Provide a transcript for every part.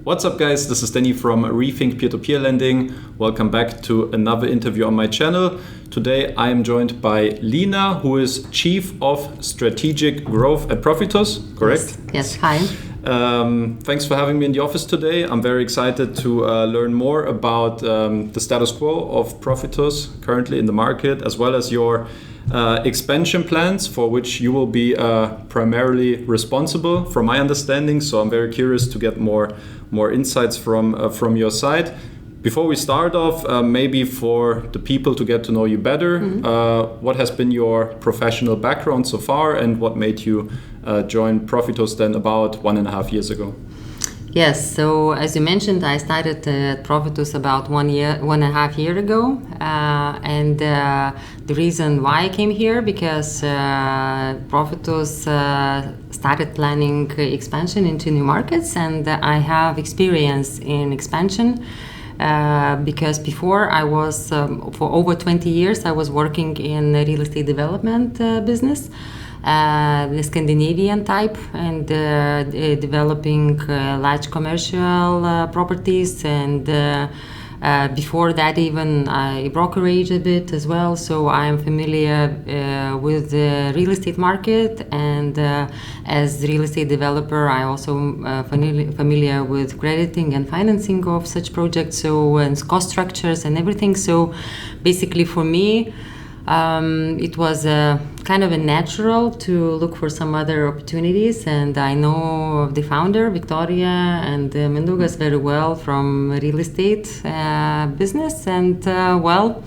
What's up, guys? This is Danny from Rethink Peer-to-Peer Lending. Welcome back to another interview on my channel. Today I am joined by Lina, who is Chief of Strategic Growth at Profitus, correct? Yes. Hi. Thanks for having me in the office today. I'm very excited to learn more about the status quo of Profitus currently in the market, as well as your expansion plans, for which you will be primarily responsible, from my understanding. So I'm very curious to get more insights from your side. Before we start off, maybe for the people to get to know you better, what has been your professional background so far, and what made you join Profitus then about 1.5 years ago? Yes, so as you mentioned, I started at Profitus about 1.5 years ago, and the reason why I came here, because Profitus started planning expansion into new markets, and I have experience in expansion. Because before I was, for over 20 years, I was working in the real estate development business, the Scandinavian type, and developing large commercial properties, and before that even I brokerage a bit as well, so I am familiar with the real estate market, and as real estate developer I also familiar with crediting and financing of such projects, so and cost structures and everything. So basically for me it was kind of a natural to look for some other opportunities, and I know the founder, Victoria, and Mindaugas very well from real estate business, and well,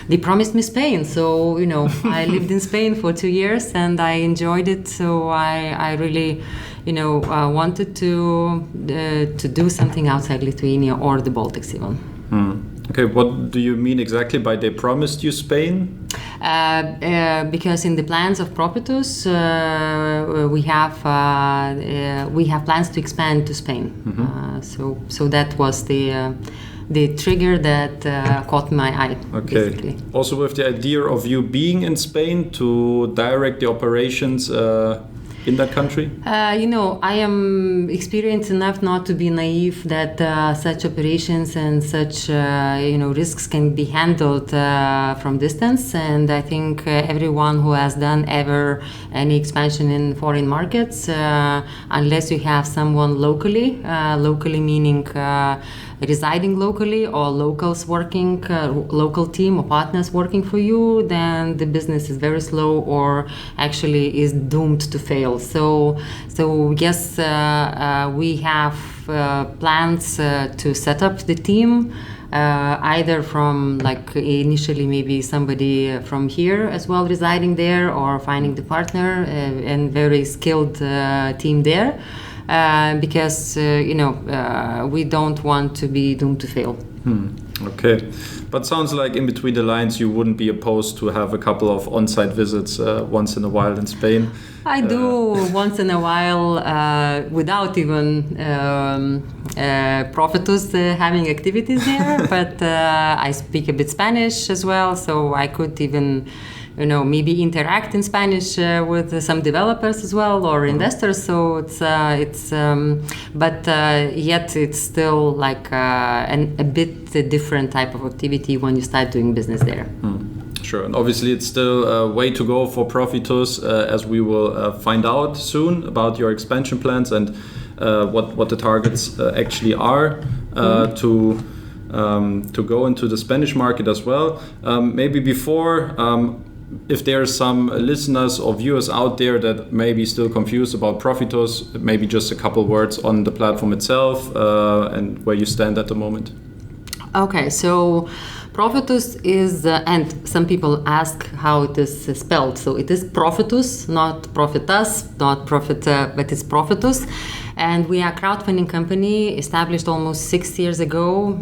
they promised me Spain, so I lived in Spain for 2 years and I enjoyed it, so I really wanted to do something outside Lithuania or the Baltics even. Okay, what do you mean exactly by they promised you Spain? Because in the plans of Profitus, we have plans to expand to Spain. So that was the trigger that caught my eye. Okay. Basically. Also with the idea of you being in Spain to direct the operations in that country? I am experienced enough not to be naive that such operations and such risks can be handled from distance, and I think everyone who has done ever any expansion in foreign markets, unless you have someone locally meaning residing locally, or locals working, local team or partners working for you, then the business is very slow or actually is doomed to fail. So yes, we have plans to set up the team, either from initially maybe somebody from here as well residing there, or finding the partner and very skilled team there. Because we don't want to be doomed to fail. Okay, but sounds like in between the lines you wouldn't be opposed to have a couple of on-site visits once in a while in Spain. I do once in a while without even Profitus having activities there, but I speak a bit Spanish as well, so I could even maybe interact in Spanish with some developers as well, or investors. So but yet it's still like a bit different type of activity when you start doing business there. Sure, and obviously it's still a way to go for Profitus, as we will find out soon about your expansion plans and what the targets actually are to go into the Spanish market as well. Maybe before, if there are some listeners or viewers out there that may be still confused about Profitus, maybe just a couple words on the platform itself and where you stand at the moment. Okay, so Profitus is, and some people ask how it is spelled. So it is Profitus, not Profitus, not Profit, but it's Profitus. And we are a crowdfunding company established almost 6 years ago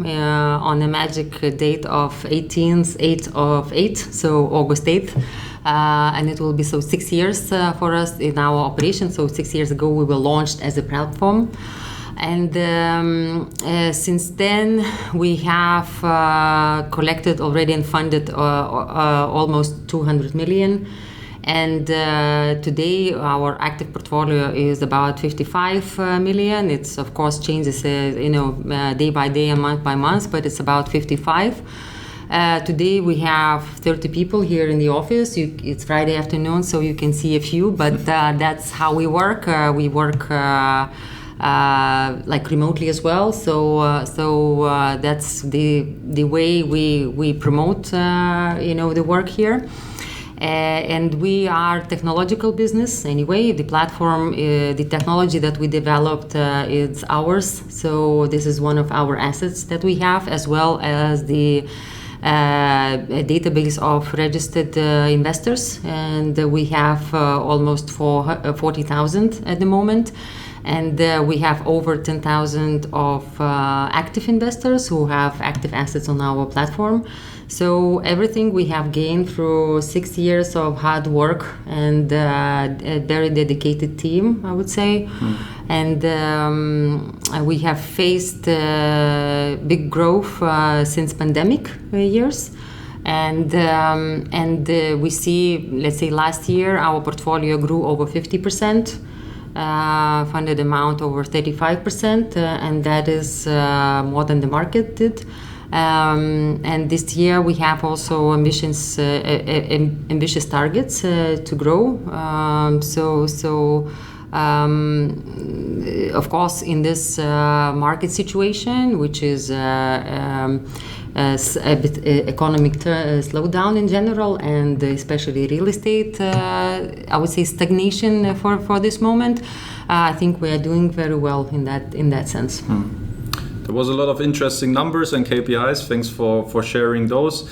on a magic date of 8th of 8, so August 8th. And it will be 6 years for us in our operation. So 6 years ago we were launched as a platform. And since then we have collected already and funded almost 200 million. And today our active portfolio is about 55 million. It's of course changes, day by day and month by month, but it's about 55. Today we have 30 people here in the office. It's Friday afternoon, so you can see a few, but that's how we work. We work like remotely as well. So that's the way we promote the work here. And we are technological business anyway. The platform, the technology that we developed is ours. So this is one of our assets that we have, as well as the a database of registered investors, and we have almost 40,000 at the moment, and we have over 10,000 of active investors who have active assets on our platform. So everything we have gained through 6 years of hard work and a very dedicated team, I would say. And we have faced big growth since pandemic years. And we see, let's say last year, our portfolio grew over 50%. Funded amount over 35%, and that is more than the market did. And this year we have also ambitious targets to grow. Of course, in this market situation, which is a bit economic slowdown in general, and especially real estate, I would say stagnation for this moment. I think we are doing very well in that sense. There was a lot of interesting numbers and KPIs. Thanks for sharing those.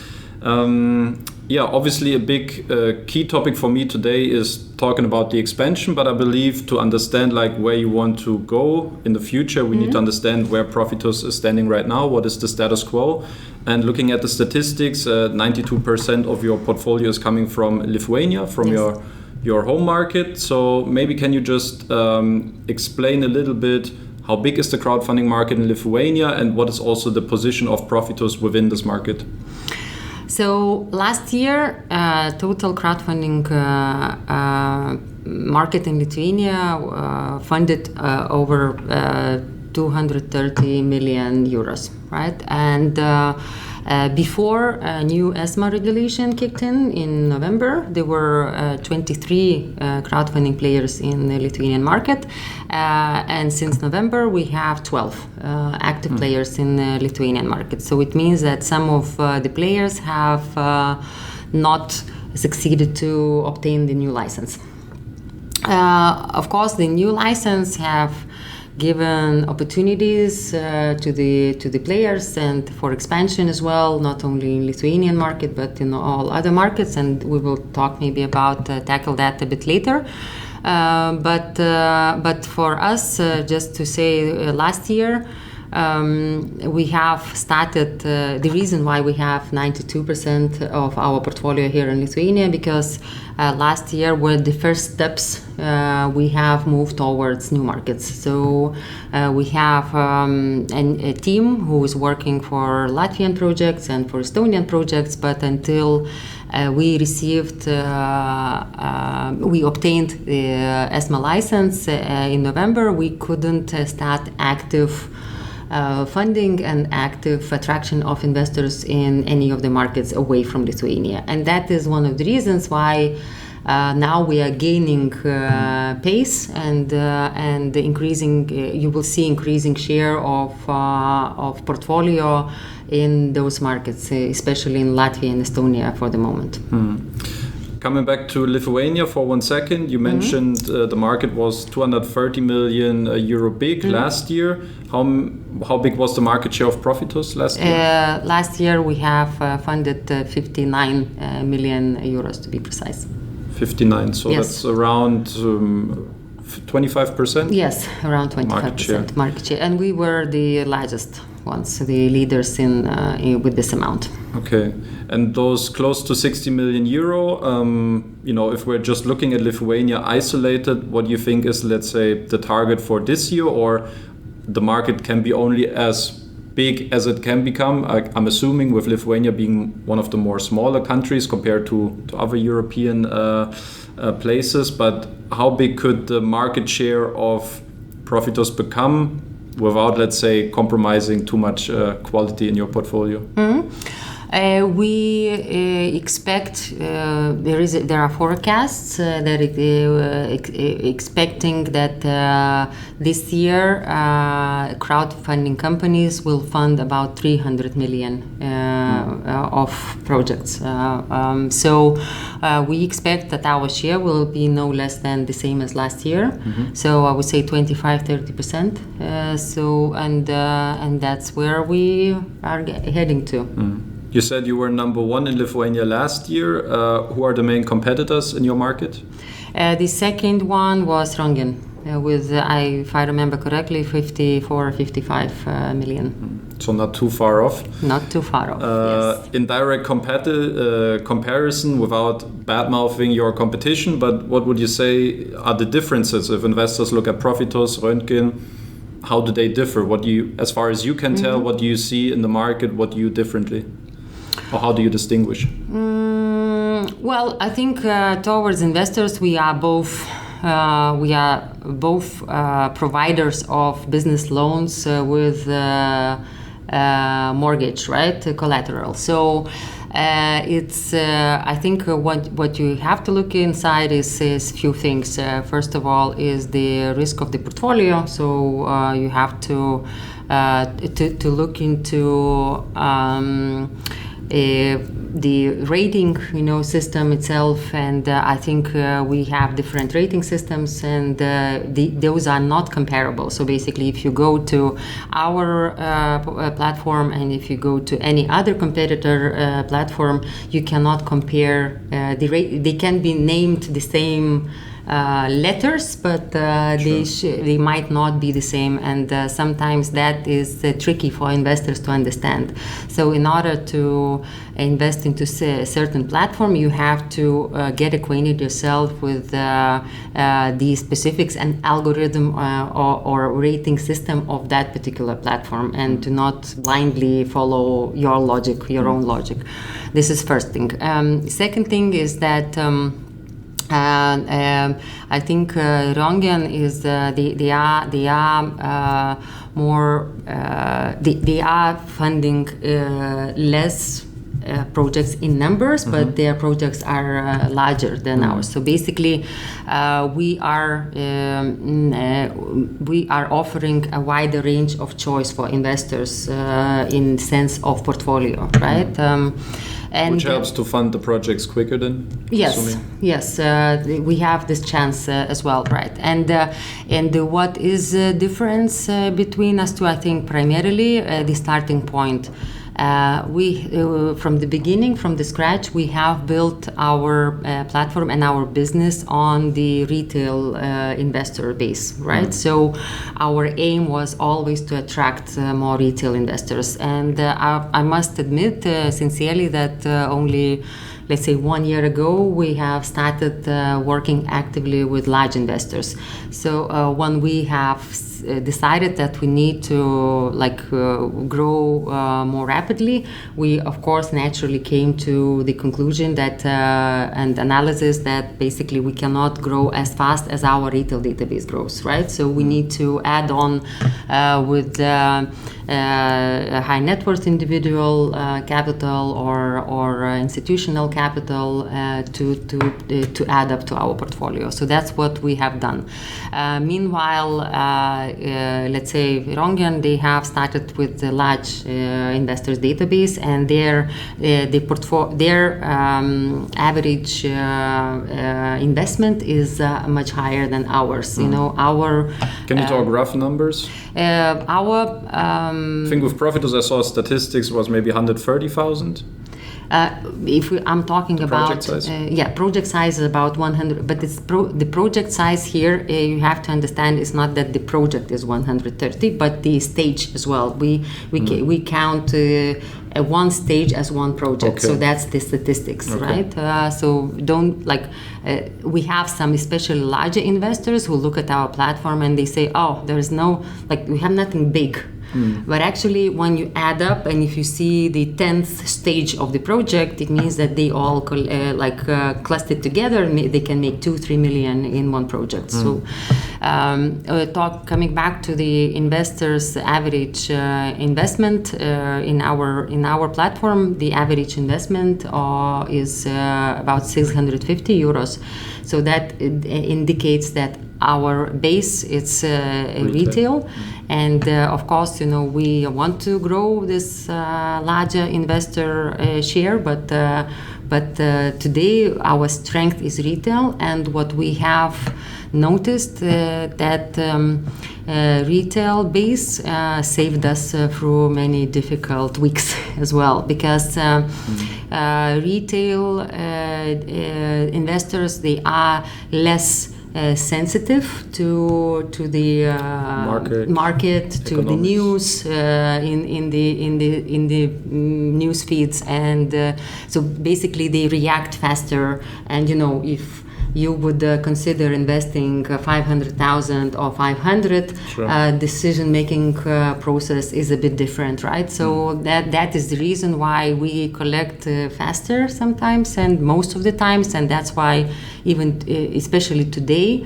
Obviously a big key topic for me today is talking about the expansion, but I believe to understand like where you want to go in the future, we need to understand where Profitus is standing right now, what is the status quo. And looking at the statistics, 92% of your portfolio is coming from Lithuania, from your home market. So maybe can you just explain a little bit how big is the crowdfunding market in Lithuania, and what is also the position of Profitus within this market? So last year, total crowdfunding market in Lithuania funded over 230 million euros, right? And before a new ESMA regulation kicked in November, there were 23 crowdfunding players in the Lithuanian market. And since November, we have 12 active players in the Lithuanian market. So it means that some of the players have not succeeded to obtain the new license. Of course, the new license have given opportunities to the players and for expansion as well, not only in Lithuanian market but in all other markets, and we will talk maybe about tackle that a bit later. But for us, just to say, last year we have started. The reason why we have 92% of our portfolio here in Lithuania, because last year were the first steps we have moved towards new markets. So we have a team who is working for Latvian projects and for Estonian projects, but until we obtained the ESMA license in November, we couldn't start active funding and active attraction of investors in any of the markets away from Lithuania. And that is one of the reasons why now we are gaining pace and increasing. You will see increasing share of portfolio in those markets, especially in Latvia and Estonia for the moment. Coming back to Lithuania for 1 second, you mentioned the market was 230 million euro big last year. How big was the market share of Profitus last year? Last year we have funded 59 million euros to be precise. 59, so yes. That's around 25%? Yes, around 25% market share. And we were the largest ones, the leaders in with this amount. Okay, and those close to 60 million euro, if we're just looking at Lithuania isolated, what do you think is, let's say, the target for this year, or the market can be only as big as it can become? I'm assuming with Lithuania being one of the more smaller countries compared to other European places, but how big could the market share of Profitus become without, let's say, compromising too much quality in your portfolio? We expect there are forecasts that expecting that this year crowdfunding companies will fund about 300 million of projects. So we expect that our share will be no less than the same as last year. So I would say 25-30%. So and that's where we are heading to. You said you were number one in Lithuania last year. Who are the main competitors in your market? The second one was Rongen, with, if I remember correctly, 54 or 55 million. So not too far off. Not too far off, yes. In direct comparison, without bad-mouthing your competition, but what would you say are the differences if investors look at Profitus, Röntgen? How do they differ? What do you, as far as you can tell, what do you see in the market? What do you differently? Or how do you distinguish? Well, I think towards investors, we are both providers of business loans with mortgage, right, collateral. So it's I think what you have to look inside is few things. First of all, is the risk of the portfolio. So you have to look into the rating, system itself, and I think we have different rating systems, and those are not comparable. So basically, if you go to our platform and if you go to any other competitor platform, you cannot compare. They can be named the same letters, but they might not be the same, and sometimes that is tricky for investors to understand. So in order to invest into a certain platform, you have to get acquainted yourself with the specifics and algorithm or rating system of that particular platform, and to not blindly follow your own logic. This is first thing. Second thing is that I think Rongen is they are funding less projects in numbers, but their projects are larger than ours. So basically, we are offering a wider range of choice for investors in sense of portfolio, right? And which helps to fund the projects quicker then? Yes, we have this chance as well, right? And what is the difference between us two? I think primarily the starting point. We from the beginning, from the scratch, we have built our platform and our business on the retail investor base, right? So our aim was always to attract more retail investors, and I must admit sincerely that only, let's say, 1 year ago, we have started working actively with large investors. So when we have decided that we need to grow more rapidly, we of course naturally came to the conclusion that and analysis that basically we cannot grow as fast as our retail database grows, right? So we need to add on with high net worth individual capital or institutional capital to add up to our portfolio. So that's what we have done. Meanwhile, let's say Rongen, they have started with the large investors database, and their average investment is much higher than ours. Can you talk rough numbers? Our I think with Profitus, I saw statistics was maybe 130,000. I'm talking about project size? Project size is about 100, but it's the project size here you have to understand is not that the project is 130, but the stage as well. We count one stage as one project, so that's the statistics, right? So don't we have some especially larger investors who look at our platform and they say, oh, there is no we have nothing big. But actually, when you add up and if you see the 10th stage of the project, it means that they all clustered together, they can make 2-3 million in one project. So coming back to the investors' average investment in our platform, the average investment is about 650 euros. So that indicates that our base is retail. And of course, we want to grow this larger investor share, but today our strength is retail. And what we have noticed that retail base saved us through many difficult weeks as well, because retail investors, they are less sensitive to the market, to the news in the news feeds, and so basically they react faster. And if you would consider investing 500,000 or 500, decision-making process is a bit different, right? So that is the reason why we collect faster sometimes and most of the times, and that's why even especially today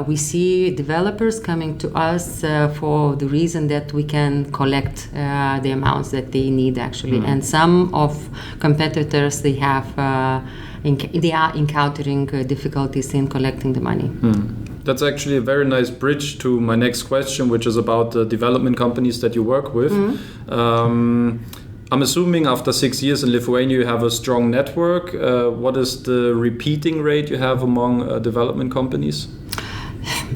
we see developers coming to us for the reason that we can collect the amounts that they need actually. And some of competitors, they are encountering difficulties in collecting the money. That's actually a very nice bridge to my next question, which is about the development companies that you work with. I'm assuming after 6 years in Lithuania, you have a strong network. What is the repeating rate you have among development companies?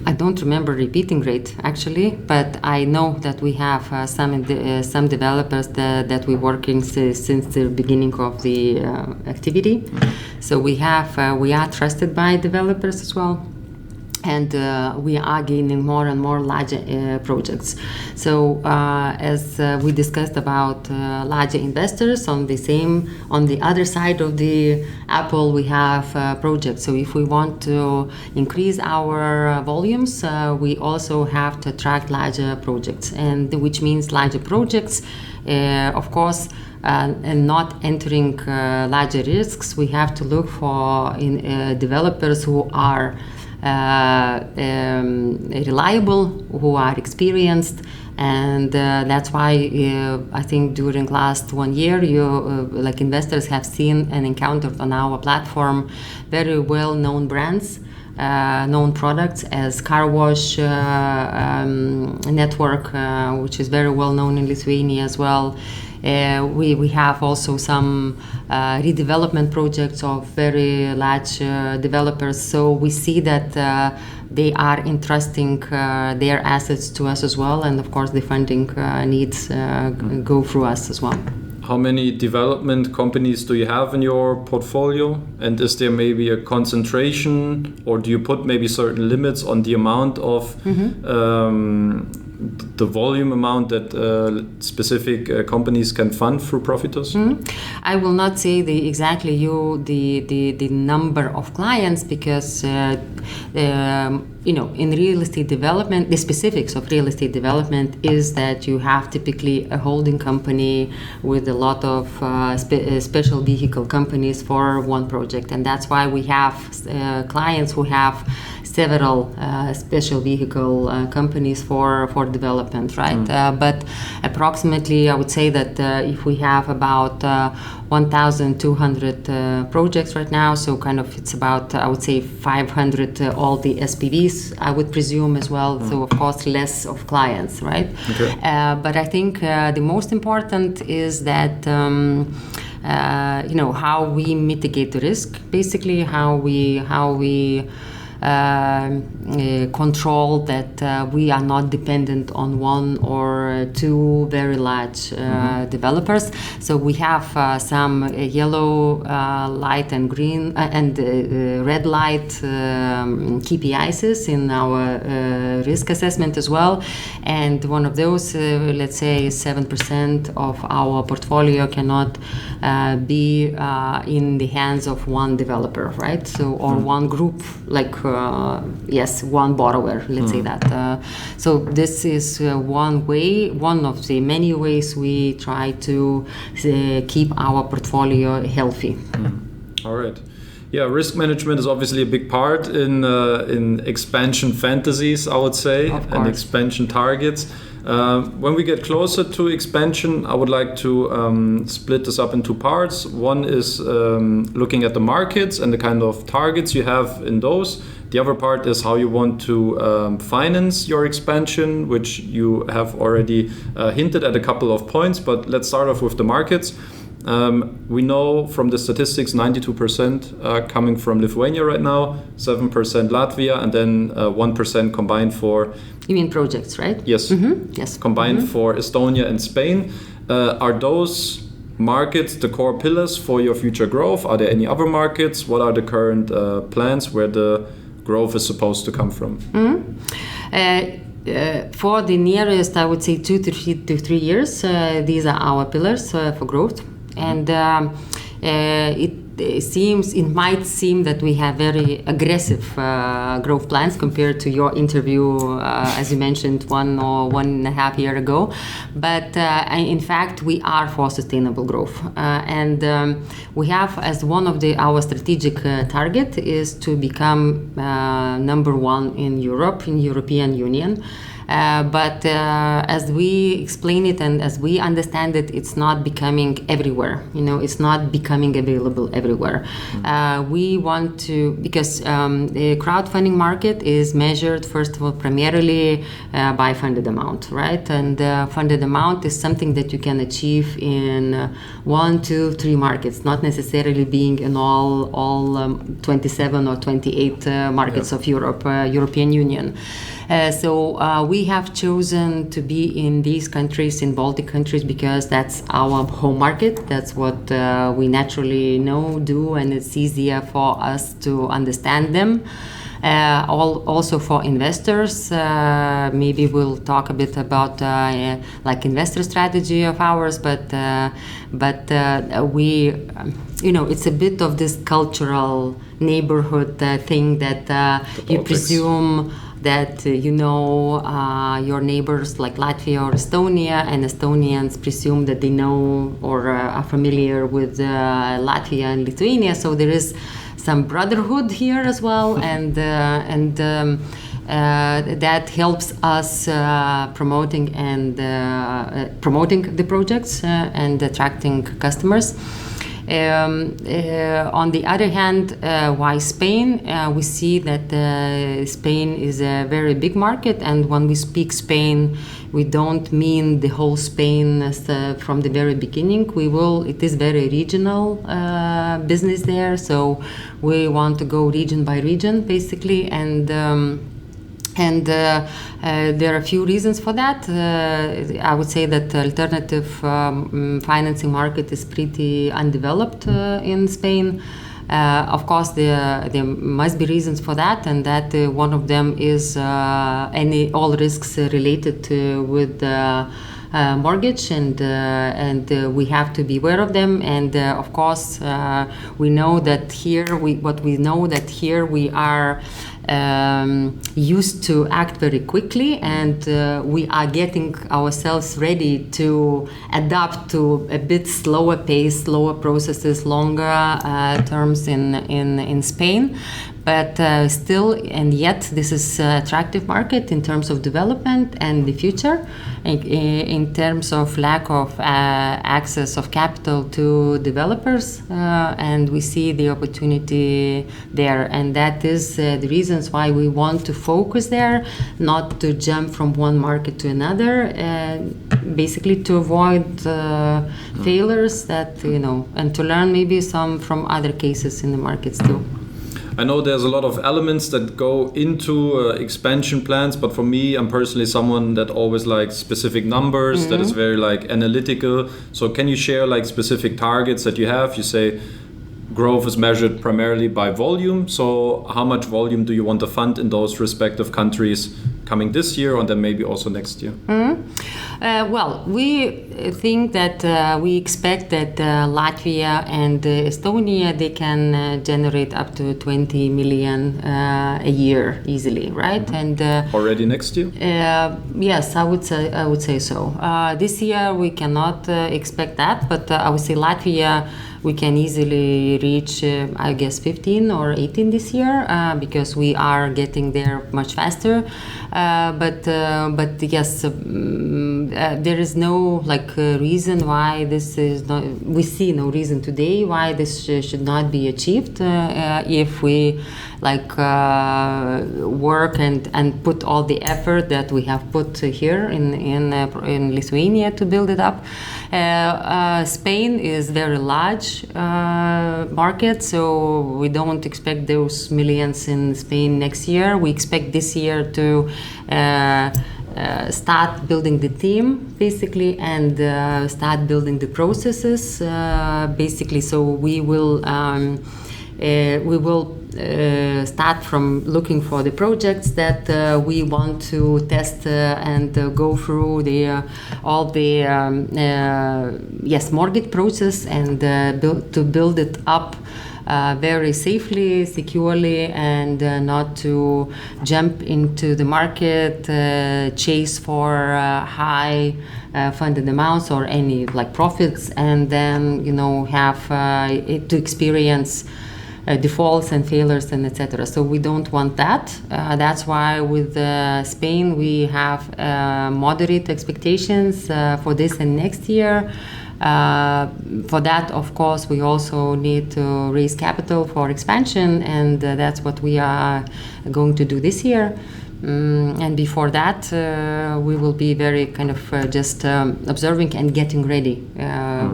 I don't remember repeating rate actually, but I know that we have some developers that we're working since the beginning of the activity. So we are trusted by developers as well. And we are gaining more and more larger projects. So as we discussed about larger investors, on the other side of the apple, we have projects. So if we want to increase our volumes, we also have to attract larger projects, and which means larger projects, of course. And not entering larger risks, we have to look for developers who are reliable, who are experienced, and that's why I think during last 1 year, investors have seen and encountered on our platform very well-known brands, known products as Car Wash Network, which is very well known in Lithuania as well. We have also some redevelopment projects of very large developers. So we see that they are entrusting their assets to us as well. And of course, the funding needs go through us as well. How many development companies do you have in your portfolio? And is there maybe a concentration, or do you put maybe certain limits on the amount of the volume amount that specific companies can fund through Profitus? I will not say the number of clients, because in real estate development, the specifics of real estate development is that you have typically a holding company with a lot of special vehicle companies for one project, and that's why we have clients who have several special vehicle companies for development, right? But approximately, I would say that if we have about 1,200 projects right now, so kind of it's about, I would say, 500 all the SPVs, I would presume as well. So of course, less of clients, right? Okay. But I think the most important is that how we mitigate the risk, basically how we control that we are not dependent on one or two very large developers. So we have some yellow light and green and red light KPIs in our risk assessment as well. And one of those, let's say 7% of our portfolio cannot be in the hands of one developer, right? So, or one group, like one borrower, let's say that. So this is one of the many ways we try to keep our portfolio healthy. All right. Yeah, risk management is obviously a big part in expansion fantasies, I would say, and expansion targets. When we get closer to expansion, I would like to split this up in two parts. One is looking at the markets and the kind of targets you have in those. The other part is how you want to finance your expansion, which you have already hinted at a couple of points, but let's start off with the markets. We know from the statistics 92% are coming from Lithuania right now, 7% Latvia, and then 1% combined for... You mean projects, right? Yes. Mm-hmm. Yes. Combined for Estonia and Spain. Are those markets the core pillars for your future growth? Are there any other markets? What are the current plans where the growth is supposed to come from? For the nearest, I would say 2 to 3 years, these are our pillars for growth. And it might seem that we have very aggressive growth plans compared to your interview, as you mentioned, 1.5 years ago. But in fact, we are for sustainable growth. And we have, as one of our strategic target is to become number one in Europe, in European Union. But as we explain it and as we understand it, it's not becoming everywhere. It's not becoming available everywhere. We want to, because the crowdfunding market is measured, first of all, primarily by funded amount, right? And funded amount is something that you can achieve in 1, 2, 3 markets, not necessarily being in all 27 or 28 markets of Europe, European Union. So we have chosen to be in these countries, in Baltic countries, because that's our home market. That's what we naturally do, and it's easier for us to understand them. Also for investors, maybe we'll talk a bit about like investor strategy of ours, but we, it's a bit of this cultural neighborhood thing that you presume that your neighbors like Latvia or Estonia, and Estonians presume that they know or are familiar with Latvia and Lithuania. So there is some brotherhood here as well, and that helps us promoting the projects and attracting customers. On the other hand, why Spain? We see that Spain is a very big market, and when we speak Spain, we don't mean the whole Spain from the very beginning. It is very regional business there, so we want to go region by region, basically, and there are a few reasons for that. I would say that the alternative financing market is pretty undeveloped in Spain. Of course, there must be reasons for that, and that one of them is all risks related with mortgage, and we have to be aware of them. And of course, we know that here we are used to act very quickly, and we are getting ourselves ready to adapt to a bit slower pace, slower processes, longer terms in Spain. But still, and yet, this is an attractive market in terms of development and the future, in terms of lack of access of capital to developers, and we see the opportunity there. And that is the reasons why we want to focus there, not to jump from one market to another, basically to avoid failures that, and to learn maybe some from other cases in the markets too. I know there's a lot of elements that go into expansion plans, but for me, I'm personally someone that always likes specific numbers, that is very analytical. So can you share specific targets that you have? You say growth is measured primarily by volume. So how much volume do you want to fund in those respective countries coming this year, and then maybe also next year? Well, we think that we expect that Latvia and Estonia, they can generate up to 20 million a year easily, right? Mm-hmm. And already next year? Yes, I would say so. This year we cannot expect that, but I would say Latvia, we can easily reach, I guess, 15 or 18 this year because we are getting there much faster. But yes, there is no reason why this is not. We see no reason today why this should not be achieved if we work and put all the effort that we have put here in Lithuania to build it up. Spain is very large market, so we don't expect those millions in Spain next year. We expect this year to start building the team basically and start building the processes basically. So we will start from looking for the projects that we want to test and go through all the mortgage process and build it up very safely, securely, and not to jump into the market, chase for high funded amounts or any profits, and then have to experience defaults and failures and etc. So we don't want that. That's why with Spain we have moderate expectations for this and next year. For that, of course, we also need to raise capital for expansion, and that's what we are going to do this year. And before that, we will be very kind of just observing and getting ready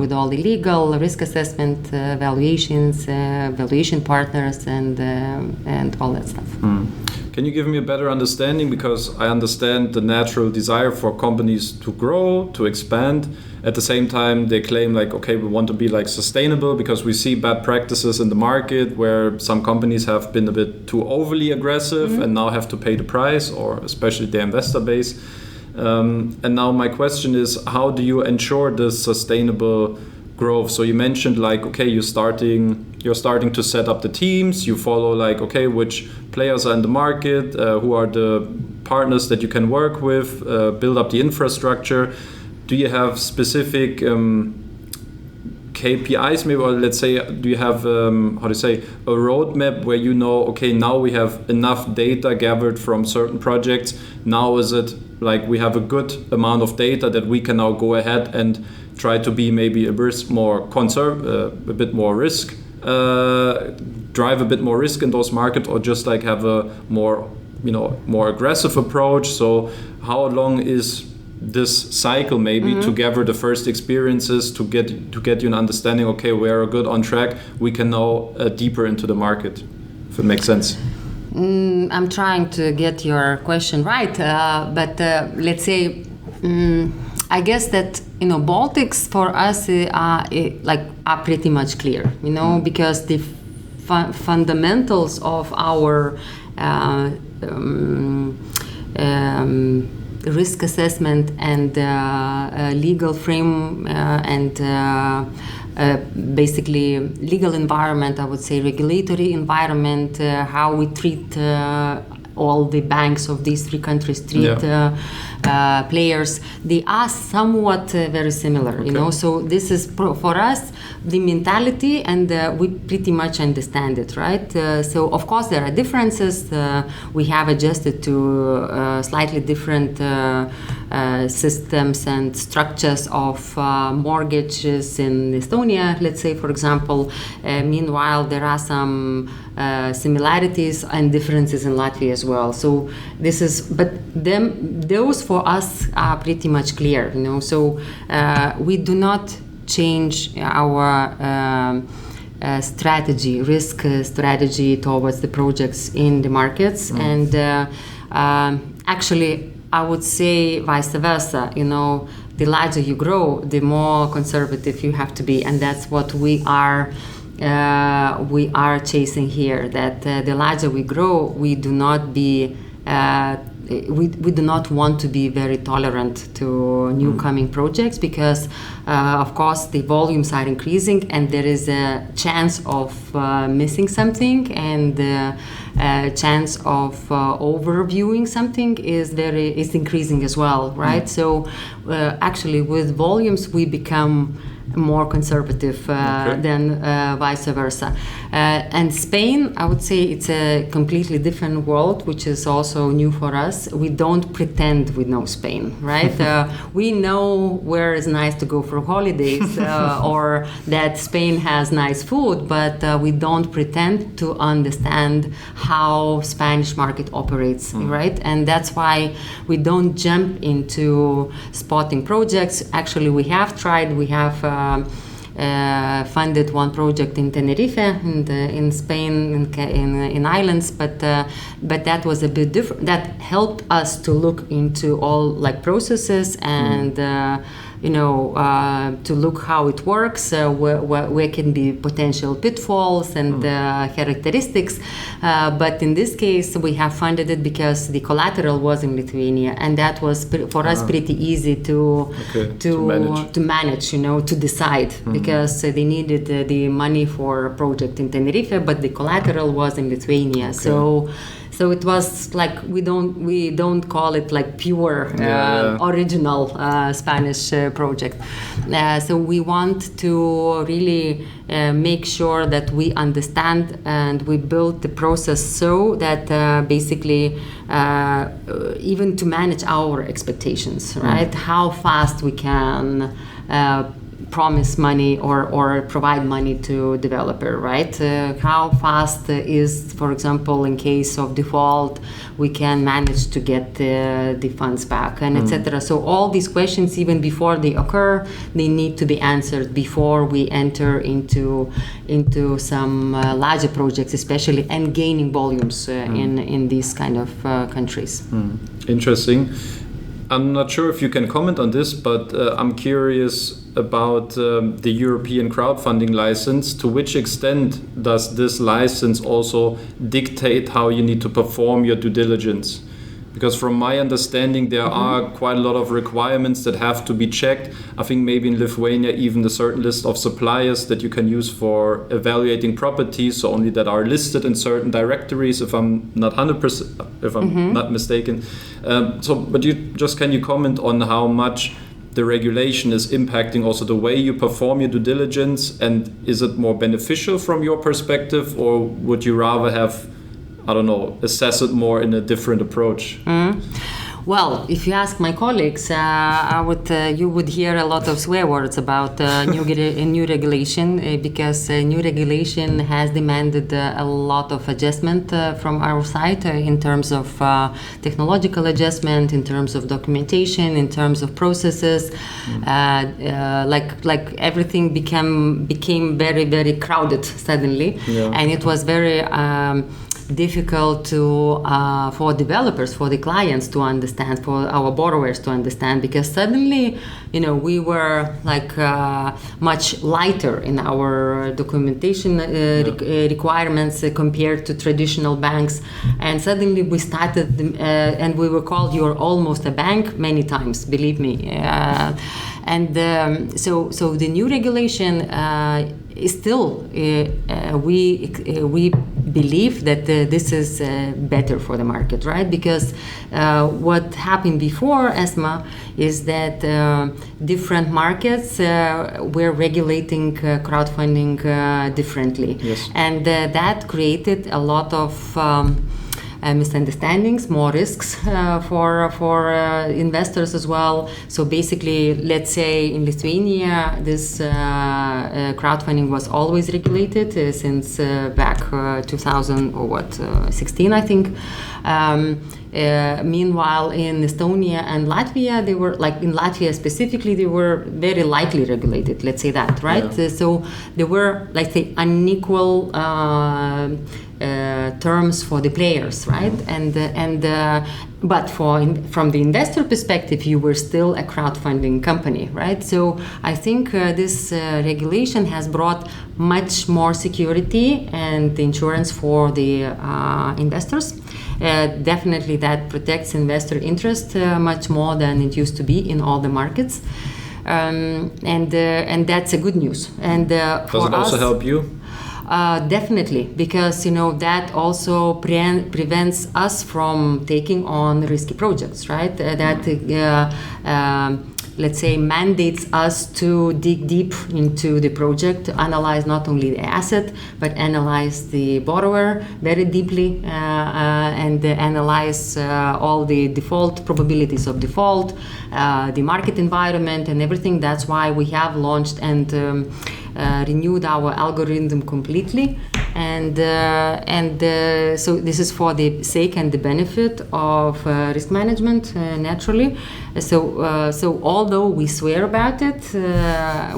with all the legal risk assessment, valuations, valuation partners, and all that stuff. Can you give me a better understanding? Because I understand the natural desire for companies to grow, to expand. At the same time, they claim okay, we want to be sustainable because we see bad practices in the market where some companies have been a bit too overly aggressive and now have to pay the price, or especially their investor base. And now my question is, how do you ensure this sustainable growth? So you mentioned okay, you're starting to set up the teams. You follow okay, which players are in the market, who are the partners that you can work with, build up the infrastructure. Do you have specific KPIs maybe, or let's say, do you have a roadmap where okay, now we have enough data gathered from certain projects. Now is it we have a good amount of data that we can now go ahead and try to be maybe a bit more risk, drive a bit more risk in those markets, or just have a more aggressive approach? So how long is this cycle maybe to gather the first experiences to get you an understanding? Okay, we're good on track. We can now deeper into the market, if it makes sense. I'm trying to get your question right, but let's say I guess that Baltics for us are pretty much clear, because the fundamentals of our risk assessment and legal frame and basically legal environment, I would say regulatory environment, how we treat all the banks of these three countries treat players, they are somewhat very similar, so this is for us the mentality, and we pretty much understand it, right? So of course there are differences. We have adjusted to slightly different systems and structures of mortgages in Estonia, let's say, for example. Meanwhile, there are some similarities and differences in Latvia as well. So this is, but those for us are pretty much clear, So we do not change our strategy, risk strategy towards the projects in the markets, and actually, I would say vice versa. The larger you grow, the more conservative you have to be, and that's what we are chasing here. That the larger we grow, we do not be we do not want to be very tolerant to new coming projects, because of course the volumes are increasing and there is a chance of missing something, and chance of overviewing something is increasing as well, right? So actually with volumes we become more conservative than vice versa. And Spain, I would say it's a completely different world, which is also new for us. We don't pretend we know Spain, right? We know where is nice to go for holidays or that Spain has nice food, but we don't pretend to understand how Spanish market operates, right? And that's why we don't jump into spotting projects. Actually, we have tried. We have funded one project in Tenerife, in Spain, in islands, but that was a bit different. That helped us to look into all like processes and to look how it works, where can be potential pitfalls and characteristics. But in this case, we have funded it because the collateral was in Lithuania, and that was for us pretty easy to manage, to decide, because they needed the money for a project in Tenerife, but the collateral was in Lithuania. So it was like we don't call it like pure original Spanish project. So we want to really make sure that we understand and we build the process so that basically even to manage our expectations, right? How fast we can promise money or provide money to developer, right? How fast is, for example, in case of default, we can manage to get the funds back, and etc. So all these questions, even before they occur, they need to be answered before we enter into some larger projects, especially, and gaining volumes in these kind of countries. Interesting. I'm not sure if you can comment on this, but I'm curious about the European crowdfunding license. To which extent does this license also dictate how you need to perform your due diligence? Because from my understanding, there are quite a lot of requirements that have to be checked. I think maybe in Lithuania, even a certain list of suppliers that you can use for evaluating properties, so only that are listed in certain directories, if I'm not 100%, if I'm not mistaken. But can you comment on how much the regulation is impacting also the way you perform your due diligence, and is it more beneficial from your perspective, or would you rather have, I don't know, assess it more in a different approach? Well, if you ask my colleagues, you would hear a lot of swear words about new regulation, because new regulation has demanded a lot of adjustment from our side in terms of technological adjustment, in terms of documentation, in terms of processes. Like everything became very, very crowded suddenly, and it was very difficult for developers, for the clients to understand, for our borrowers to understand, because suddenly, we were like much lighter in our documentation requirements compared to traditional banks, and suddenly we started, and we were called, "You're almost a bank," many times, believe me. So the new regulation is still, we believe that this is better for the market, right? Because what happened before ESMA is that different markets were regulating crowdfunding differently. Yes. And that created a lot of misunderstandings, more risks for investors as well. So basically, let's say in Lithuania, this crowdfunding was always regulated since back 2016, I think. Meanwhile, in Estonia and Latvia, they were, like in Latvia specifically, they were very lightly regulated, let's say that, right? Yeah. So there were, like, say, unequal terms for the players, right? But from the investor perspective, you were still a crowdfunding company, right? So I think this regulation has brought much more security and insurance for the investors. definitely that protects investor interest much more than it used to be in all the markets. And that's a good news. And does it also help you? Definitely, because that also prevents us from taking on risky projects, right? Let's say mandates us to dig deep into the project, analyze not only the asset but analyze the borrower very deeply, and analyze all the default probabilities of default, the market environment and everything. That's why we have launched and renewed our algorithm completely, and so this is for the sake and the benefit of risk management, naturally. So although we swear about it,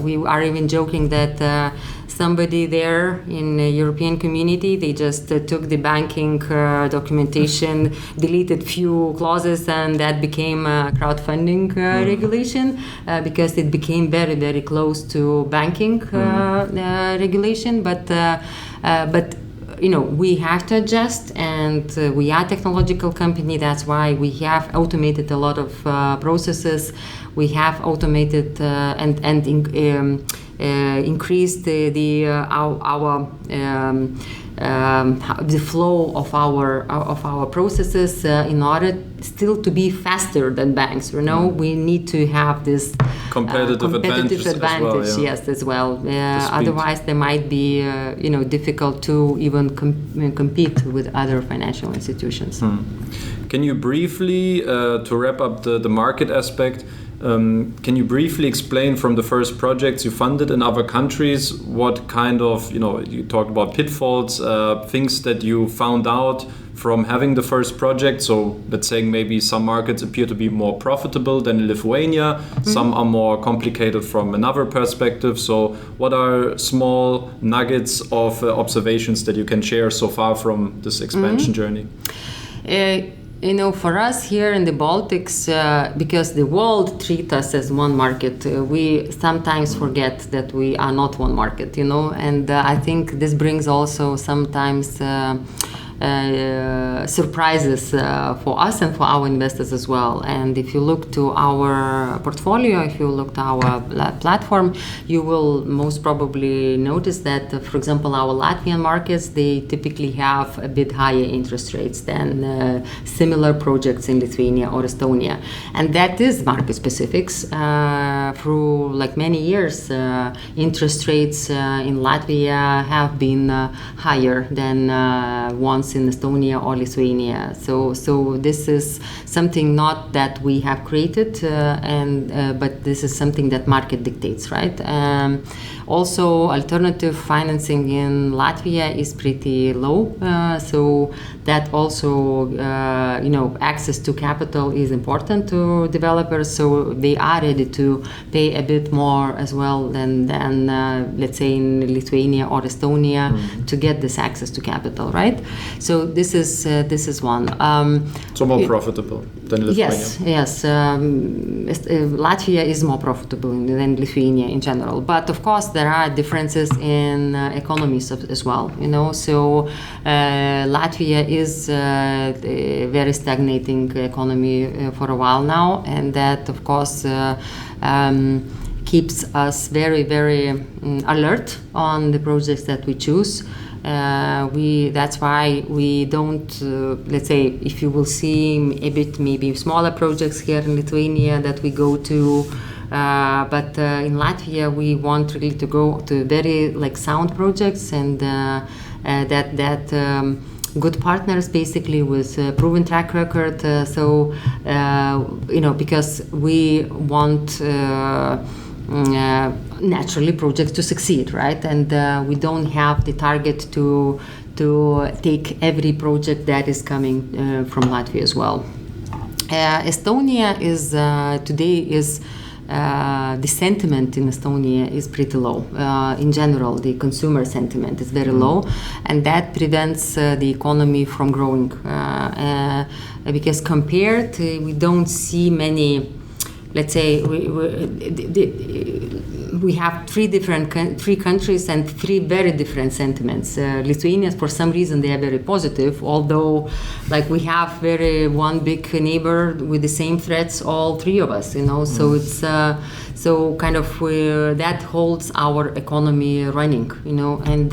we are even joking that somebody there in the European community, they just took the banking documentation, deleted few clauses, and that became a crowdfunding regulation, because it became very, very close to banking regulation. But we have to adjust, and we are a technological company. That's why we have automated a lot of processes. We have automated and increased the flow of our processes in order still to be faster than banks. We need to have this competitive advantage as well, yes, as well. Otherwise, they might be difficult to even compete with other financial institutions. Can you briefly, to wrap up the market aspect, can you briefly explain from the first projects you funded in other countries what kind of, you talked about pitfalls, things that you found out from having the first project? So let's say maybe some markets appear to be more profitable than Lithuania, some are more complicated from another perspective. So what are small nuggets of observations that you can share so far from this expansion journey? For us here in the Baltics, because the world treats us as one market, we sometimes forget that we are not one market, and I think this brings also sometimes surprises for us and for our investors as well. And if you look to our portfolio, if you look to our platform, you will most probably notice that, for example, our Latvian markets, they typically have a bit higher interest rates than similar projects in Lithuania or Estonia. And that is market specifics. Through many years, interest rates in Latvia have been higher than ones in Estonia or Lithuania. So this is something not that we have created, but this is something that market dictates, right? Also, alternative financing in Latvia is pretty low, so that also, access to capital is important to developers. So they are ready to pay a bit more as well than let's say in Lithuania or Estonia to get this access to capital, right? So this is one. So more profitable than Lithuania. Yes. Latvia is more profitable than Lithuania in general, but of course there are differences in economies as well. So Latvia is a very stagnating economy for a while now, and that of course keeps us very, very alert on the projects that we choose. That's why we don't, let's say, if you will see a bit maybe smaller projects here in Lithuania that we go to, but in Latvia we want really to go to very sound projects, and that good partners basically with proven track record. Because we want naturally projects to succeed, right? And we don't have the target to take every project that is coming from Latvia as well. Estonia is today the sentiment in Estonia is pretty low. In general, the consumer sentiment is very low, and that prevents the economy from growing. Because we don't see many. Let's say we have three countries and three very different sentiments. Lithuania, for some reason, they are very positive, although like we have one big neighbor with the same threats, all three of us, so it's so kind of that holds our economy running, and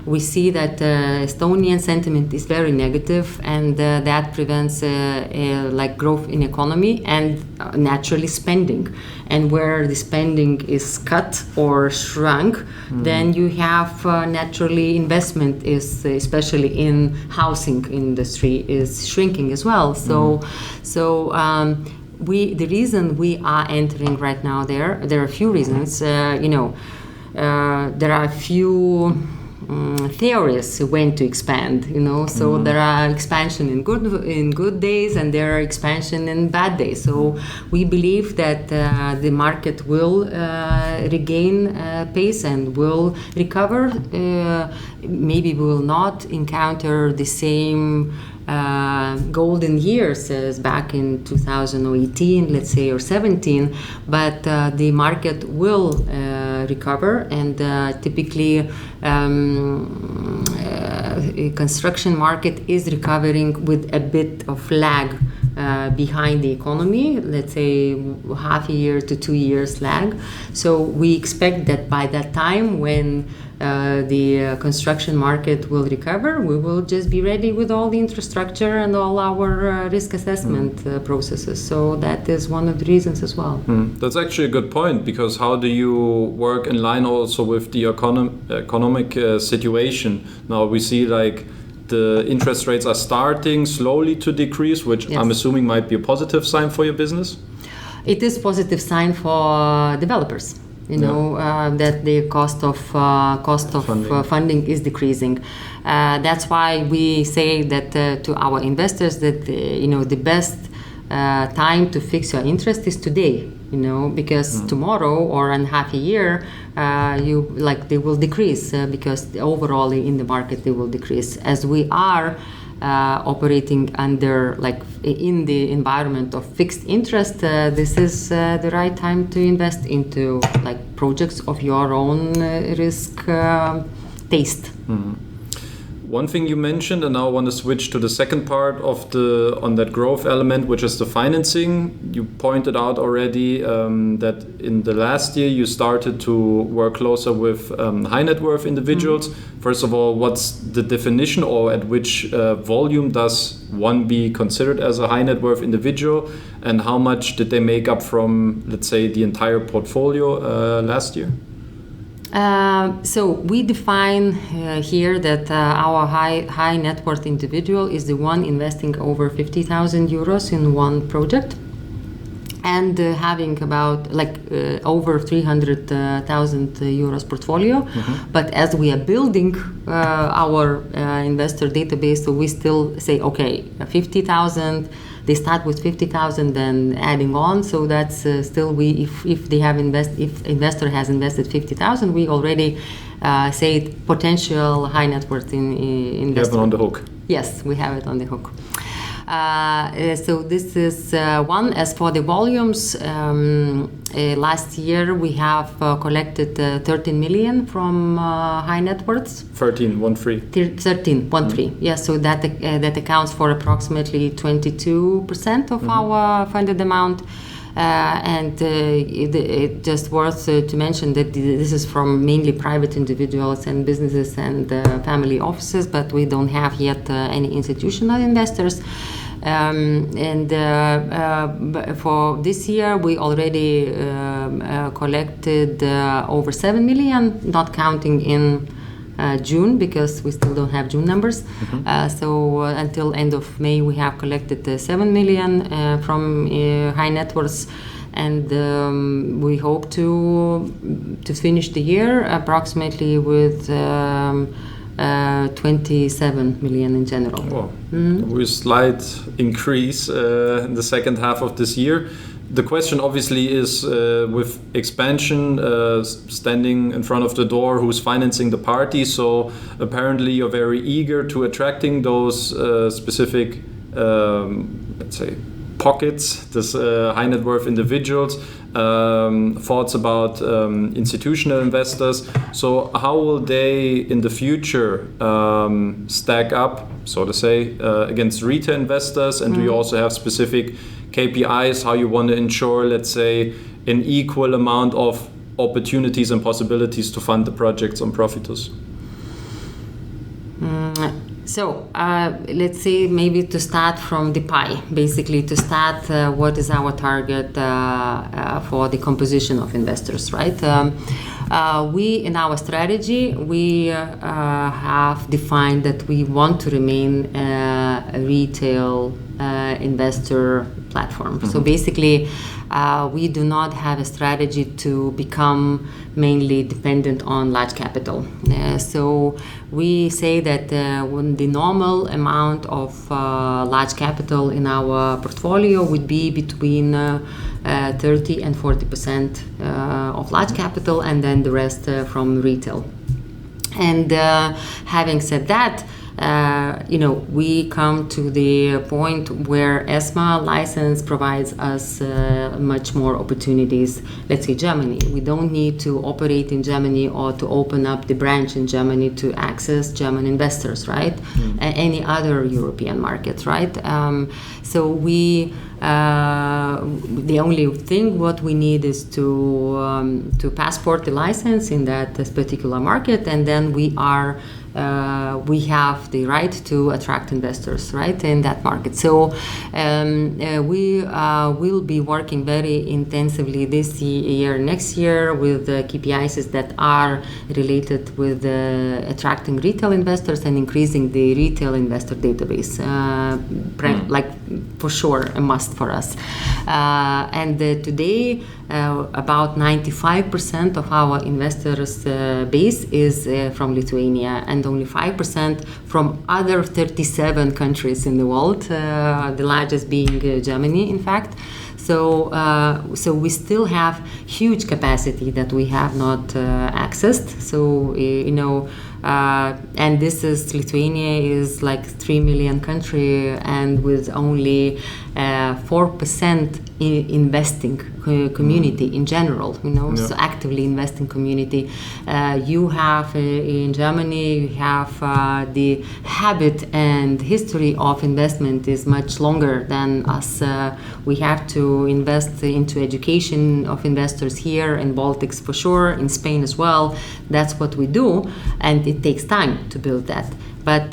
we see that Estonian sentiment is very negative, and that prevents like growth in economy and naturally spending. And where the spending is cut or shrunk, then you have naturally investment is, especially in housing industry, is shrinking as well. So the reason we are entering right now there are a few reasons. There are a few theories when to expand, so there are expansion in good days, and there are expansion in bad days. So we believe that the market will regain pace and will recover. Maybe we will not encounter the same golden years as back in 2018, let's say, or 17, but the market will recover, and typically construction market is recovering with a bit of lag behind the economy, let's say half a year to 2 years lag. So we expect that by that time, when the construction market will recover, we will just be ready with all the infrastructure and all our risk assessment processes. So that is one of the reasons as well. That's actually a good point, because how do you work in line also with the economic situation? Now we see like the interest rates are starting slowly to decrease, which I'm assuming might be a positive sign for your business. It is positive sign for developers. That the cost of funding is decreasing. That's why we say that to our investors that the best time to fix your interest is today. Because tomorrow or in half a year, they will decrease because overall in the market they will decrease. As we are operating under in the environment of fixed interest, this is the right time to invest into projects of your own risk taste. One thing you mentioned, and now I want to switch to the second part of on that growth element, which is the financing. You pointed out already that in the last year you started to work closer with high net worth individuals. First of all, what's the definition, or at which volume does one be considered as a high net worth individual, and how much did they make up from, let's say, the entire portfolio last year? So we define here that our high net worth individual is the one investing over 50,000 euros in one project, and having about over 300,000 euros portfolio. But as we are building our investor database, so we still say, okay, 50,000. They start with 50,000, then adding on. So that's still if investor has invested 50,000, we already say potential high net worth investor. You have it on the hook. Yes, we have it on the hook. So this is one. As for the volumes, last year we have collected 13 million from high net worths. 13. Yes, so that accounts for approximately 22% of our funded amount. And it just worth to mention that this is from mainly private individuals and businesses and family offices, but we don't have yet any institutional investors. For this year, we already collected over 7 million, not counting in June, because we still don't have June numbers. So until end of May, we have collected 7 million from high net worths, and we hope to finish the year approximately with 27 million in general. Wow. With a slight increase in the second half of this year. The question obviously is with expansion standing in front of the door, who's financing the party? So apparently you're very eager to attracting those specific, let's say, pockets, this high net worth individuals. thoughts about institutional investors. So how will they in the future stack up, so to say, against retail investors? And do you also have specific KPIs, how you want to ensure, let's say, an equal amount of opportunities and possibilities to fund the projects on Profitus? So let's say maybe to start from the pie, basically to start what is our target for the composition of investors, right? We, in our strategy, we have defined that we want to remain a retail investor platform. So basically, we do not have a strategy to become mainly dependent on large capital. So we say that when the normal amount of large capital in our portfolio would be between 30 and 40% of large capital, and then the rest from retail. And having said that, we come to the point where ESMA license provides us much more opportunities. Let's say Germany. We don't need to operate in Germany or to open up the branch in Germany to access German investors, right? Any other European markets, right? So we, the only thing what we need is to passport the license in that particular market, and then we have the right to attract investors, right, in that market. So we will be working very intensively this year, next year, with KPIs that are related with attracting retail investors and increasing the retail investor database. Like for sure, a must for us. And today, about 95% of our investors base is from Lithuania, and only 5% from other 37 countries in the world, the largest being Germany, in fact. So we still have huge capacity that we have not accessed. So, and this is, Lithuania is like 3 million country, and with only 4% investing community in general, so actively investing community. You have in Germany, you have the habit and history of investment is much longer than us. We have to invest into education of investors here in Baltics for sure, in Spain as well. That's what we do, and it takes time to build that. But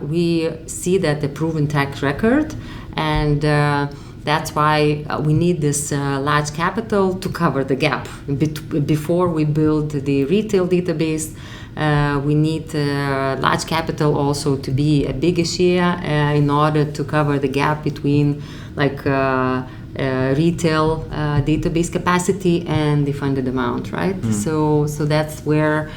we see that the proven track record, and that's why we need this large capital to cover the gap. Before we build the retail database, we need large capital also to be a bigger share in order to cover the gap between retail database capacity and the funded amount, right? So that's where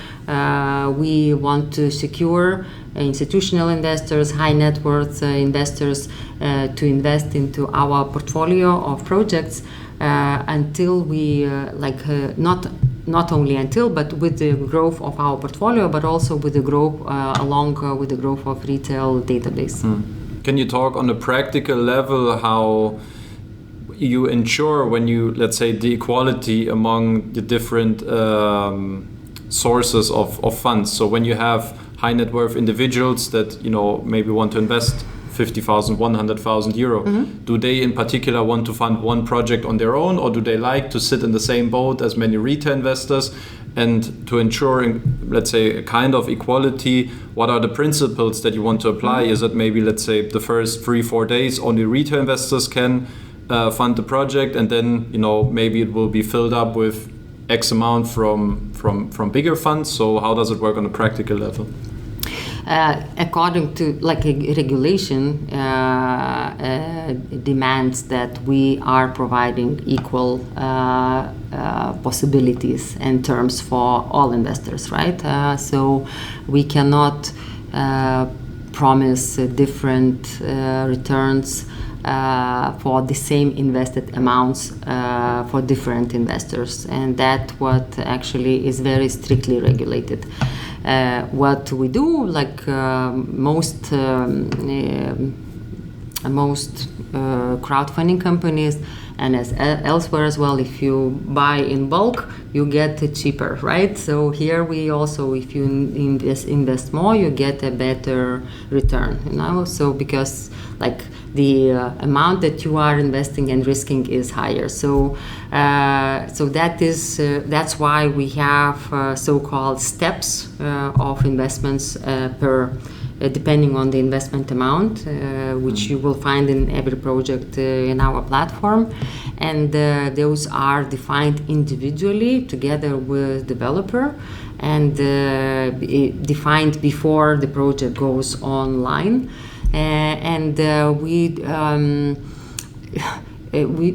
we want to secure institutional investors, high net worth investors to invest into our portfolio of projects until we not only until, but with the growth of our portfolio, but also with the growth along with the growth of retail database. Can you talk on a practical level how you ensure, when you, let's say, the equality among the different sources of funds? So when you have high net worth individuals that maybe want to invest 50,000, 100,000 euro, do they in particular want to fund one project on their own, or do they like to sit in the same boat as many retail investors? And to ensure, let's say, a kind of equality, what are the principles that you want to apply? Is it maybe, let's say, the first 3-4 days only retail investors can fund the project, and then maybe it will be filled up with X amount from bigger funds? So how does it work on a practical level? According to a regulation demands that we are providing equal possibilities and terms for all investors, right? So we cannot promise different returns for the same invested amounts for different investors, and that what actually is very strictly regulated. What we do, most crowdfunding companies and as elsewhere as well, if you buy in bulk, you get it cheaper, right? So here we also, if you invest more, you get a better return, So because like the amount that you are investing and risking is higher. So that's why we have so-called steps of investments per. Depending on the investment amount, which you will find in every project in our platform. And those are defined individually together with developer and defined before the project goes online.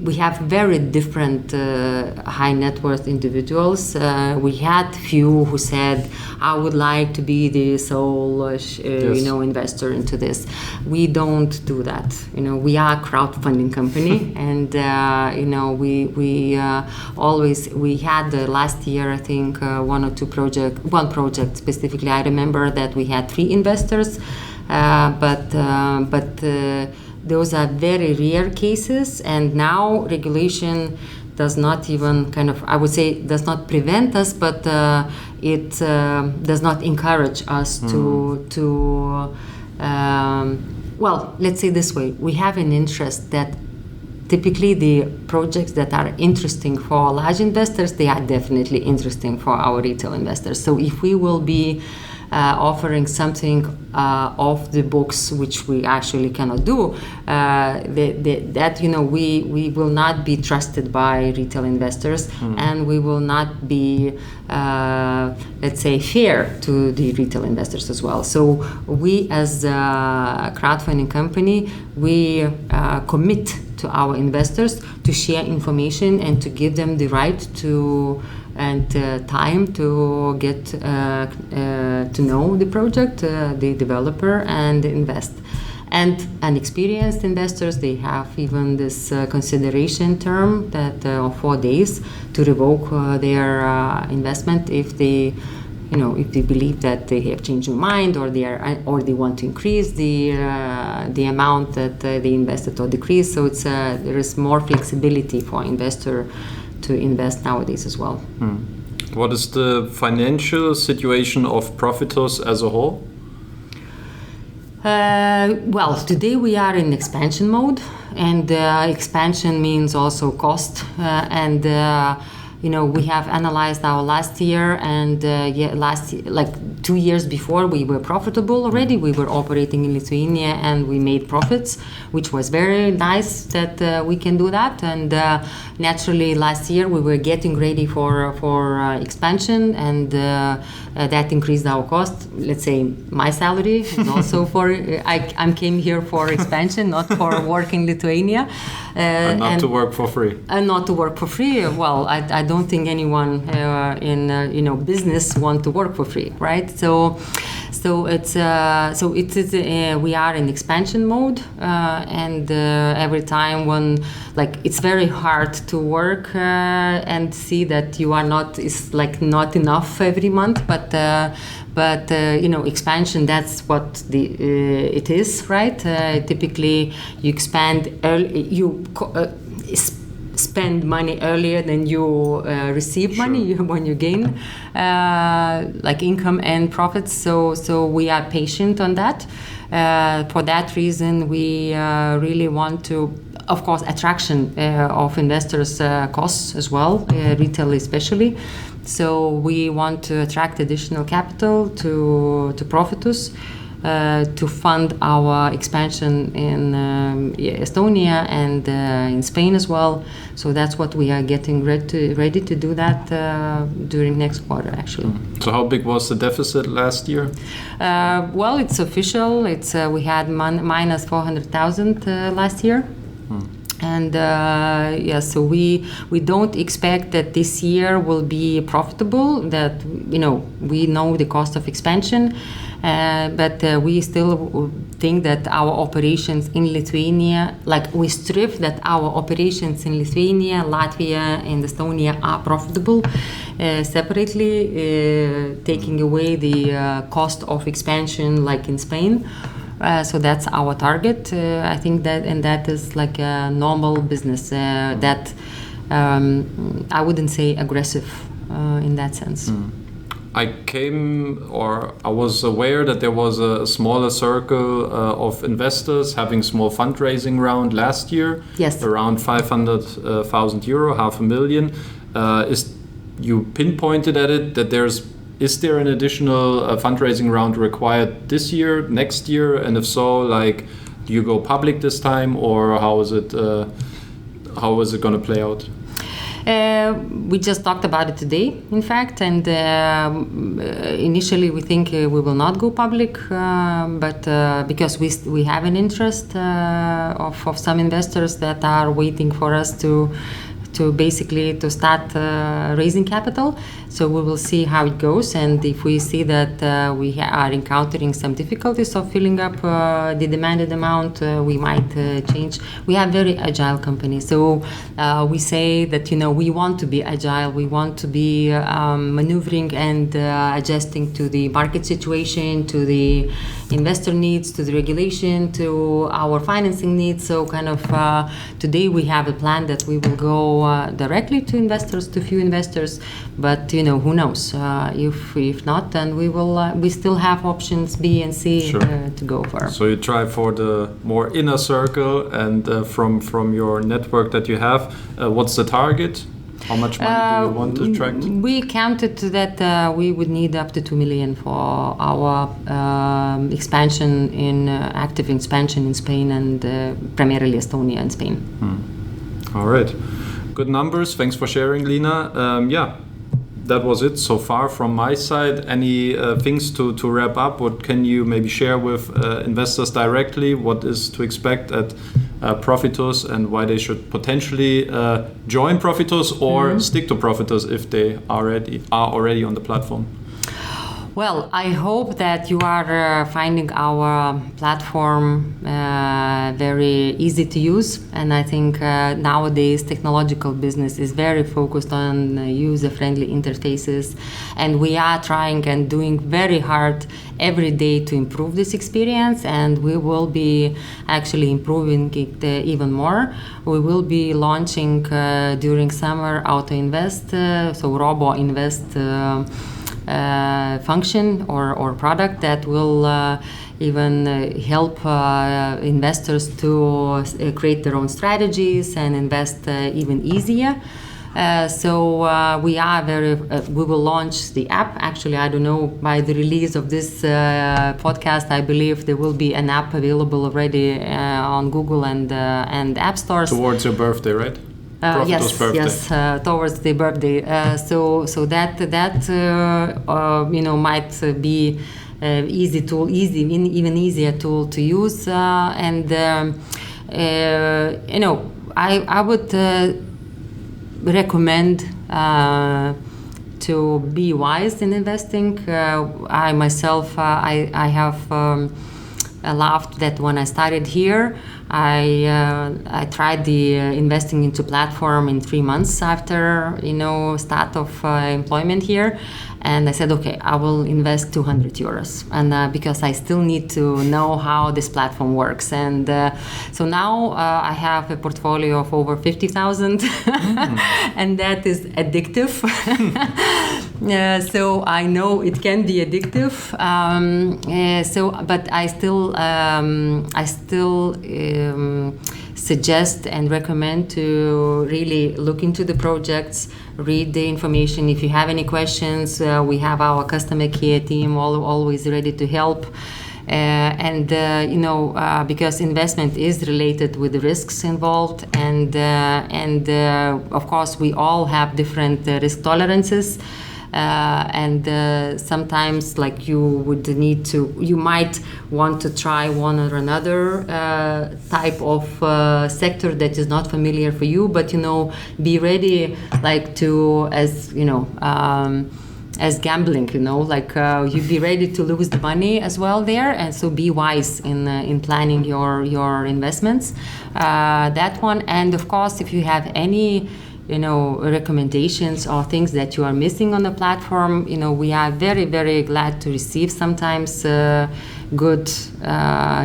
We have very different high net worth individuals. We had few who said, I would like to be the sole investor into this. We don't do that. We are a crowdfunding company and we had last year, I think, one project specifically. I remember that we had 3 investors, but those are very rare cases, and now regulation does not even does not prevent us, but it does not encourage us let's say this way, we have an interest that typically the projects that are interesting for large investors, they are definitely interesting for our retail investors. So if we will be offering something off the books, which we actually cannot do, we will not be trusted by retail investors, and we will not be, let's say, fair to the retail investors as well. So we, as a crowdfunding company, we commit to our investors to share information and to give them the right to and time to get to know the project, the developer, and invest. And experienced investors, they have even this consideration term that of 4 days to revoke their investment if they, if they believe that they have changed their mind, or they want to increase the amount that they invested or decrease. So there is more flexibility for investor to invest nowadays as well. What is the financial situation of Profitus as a whole? Today we are in expansion mode, and expansion means also cost. We have analyzed our last year, and last year, like 2 years before, we were profitable already. We were operating in Lithuania, and we made profits, which was very nice that we can do that. And naturally, last year we were getting ready for expansion, and that increased our cost. Let's say my salary is also I came here for expansion, not for work in Lithuania. And to work for free. And not to work for free. Well, I don't think anyone in business want to work for free, right? So we are in expansion mode, and every time when it's very hard to work and see that you are not not enough every month, but expansion, that's what it is, right? Typically you expand early, spend money earlier than you receive money when you gain income and profits. So we are patient on that. For that reason, we really want to, of course, attraction of investors costs as well, retail especially. So we want to attract additional capital to Profitus to fund our expansion in Estonia and in Spain as well. So that's what we are getting ready to do that during next quarter, actually. So how big was the deficit last year? It's official. We had minus 400,000 last year. And so we don't expect that this year will be profitable. That we know the cost of expansion, but we still think that our operations in Lithuania, we strive that our operations in Lithuania, Latvia, and Estonia are profitable separately, taking away the cost of expansion, like in Spain. So that's our target. I think that is like a normal business. That I wouldn't say aggressive in that sense. I was aware that there was a smaller circle of investors having small fundraising round last year. Yes. Around 500,000 euro, €500,000. You pinpointed at it that is there an additional fundraising round required this year, next year, and if so, like, do you go public this time, or how is it going to play out? We just talked about it today, in fact, and initially we think we will not go public, but because we have an interest of some investors that are waiting for us to start raising capital. So we will see how it goes, and if we see that we are encountering some difficulties of filling up the demanded amount, we might change. We have very agile company, so we say that we want to be agile. We want to be maneuvering and adjusting to the market situation, to the investor needs, to the regulation, to our financing needs. So kind of today we have a plan that we will go directly to investors, to few investors, but who knows? If not, then we still have options B and C. Sure. To go for. So you try for the more inner circle, and from your network that you have, what's the target? How much money do you want to attract? We counted that we would need up to 2 million for our active expansion in Spain, and primarily Estonia and Spain. All right. Good numbers. Thanks for sharing, Lina. That was it so far from my side. Any things to wrap up? What can you maybe share with investors directly? What is to expect at Profitus, and why they should potentially join Profitus or stick to Profitus if they are already on the platform? Well, I hope that you are finding our platform very easy to use, and I think nowadays technological business is very focused on user-friendly interfaces, and we are trying and doing very hard every day to improve this experience, and we will be actually improving it even more. We will be launching during summer Auto Invest, so Robo Invest function or product that will even help investors to create their own strategies and invest even easier. We will launch the app. Actually, I don't know, by the release of this podcast, I believe there will be an app available already on Google and App Stores. Towards your birthday, right? Yes, towards the birthday. So that might be even easier tool to use. I would recommend to be wise in investing. I myself, I have laughed that when I started here, I tried the investing into platform in 3 months after start of employment here, and I said, okay, I will invest 200 euros, and because I still need to know how this platform works, and so now I have a portfolio of over 50,000, and that is addictive. So I know it can be addictive. But I still suggest and recommend to really look into the projects, read the information. If you have any questions, we have our customer care team always ready to help. Because investment is related with the risks involved, and of course we all have different risk tolerances. Sometimes, like, you might want to try one or another type of sector that is not familiar for you, but be ready, like, to as gambling, you be ready to lose the money as well there, and so be wise in planning your investments. That one, and of course, if you have any recommendations or things that you are missing on the platform, we are very, very glad to receive sometimes good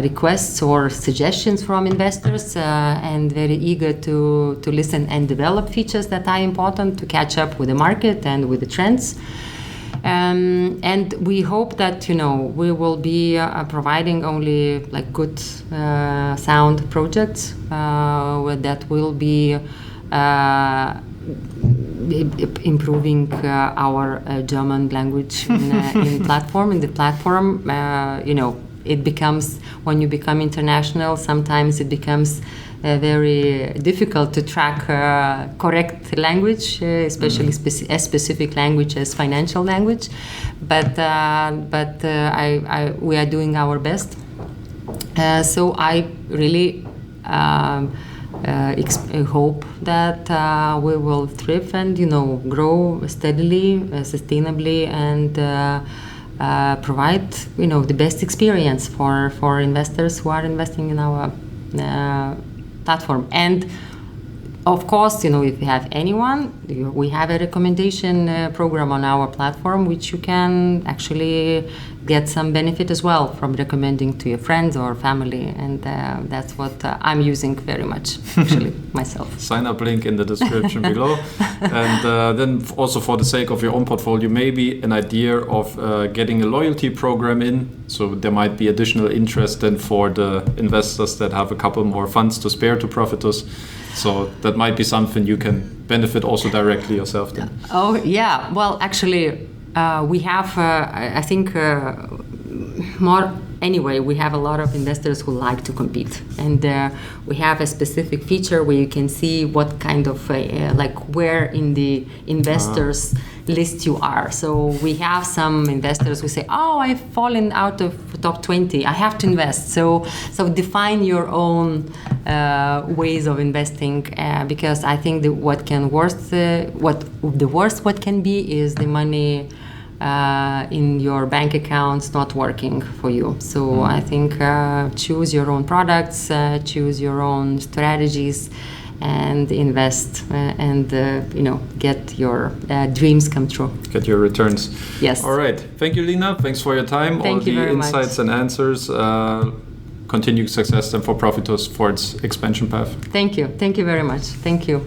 requests or suggestions from investors, and very eager to listen and develop features that are important to catch up with the market and with the trends. And we hope that we will be providing only like good sound projects that will be improving our German language in the platform. It becomes, when you become international, sometimes it becomes very difficult to track correct language, especially a specific language as financial language. But we are doing our best. So I really hope that we will thrive and grow steadily, sustainably, and provide the best experience for investors who are investing in our platform. And of course, if you have anyone, we have a recommendation program on our platform, which you can actually get some benefit as well from recommending to your friends or family. And that's what I'm using very much, actually, myself. Sign up link in the description below. And then also for the sake of your own portfolio, maybe an idea of getting a loyalty program in. So there might be additional interest then for the investors that have a couple more funds to spare to Profitus. So that might be something you can benefit also directly yourself then. Oh, yeah. Well, actually, we have, I think, more. Anyway, we have a lot of investors who like to compete, and we have a specific feature where you can see what kind of where in the investors list you are. So we have some investors who say, "Oh, I've fallen out of top 20. I have to invest." So define your own ways of investing, because I think what can be is the money in your bank accounts not working for you. So I think choose your own products, choose your own strategies, and invest, and get your dreams come true. Get your returns. Yes. All right. Thank you, Lina. Thanks for your time. Thank you very much. All the insights and answers. Continued success then for Profitus for its expansion path. Thank you. Thank you very much. Thank you.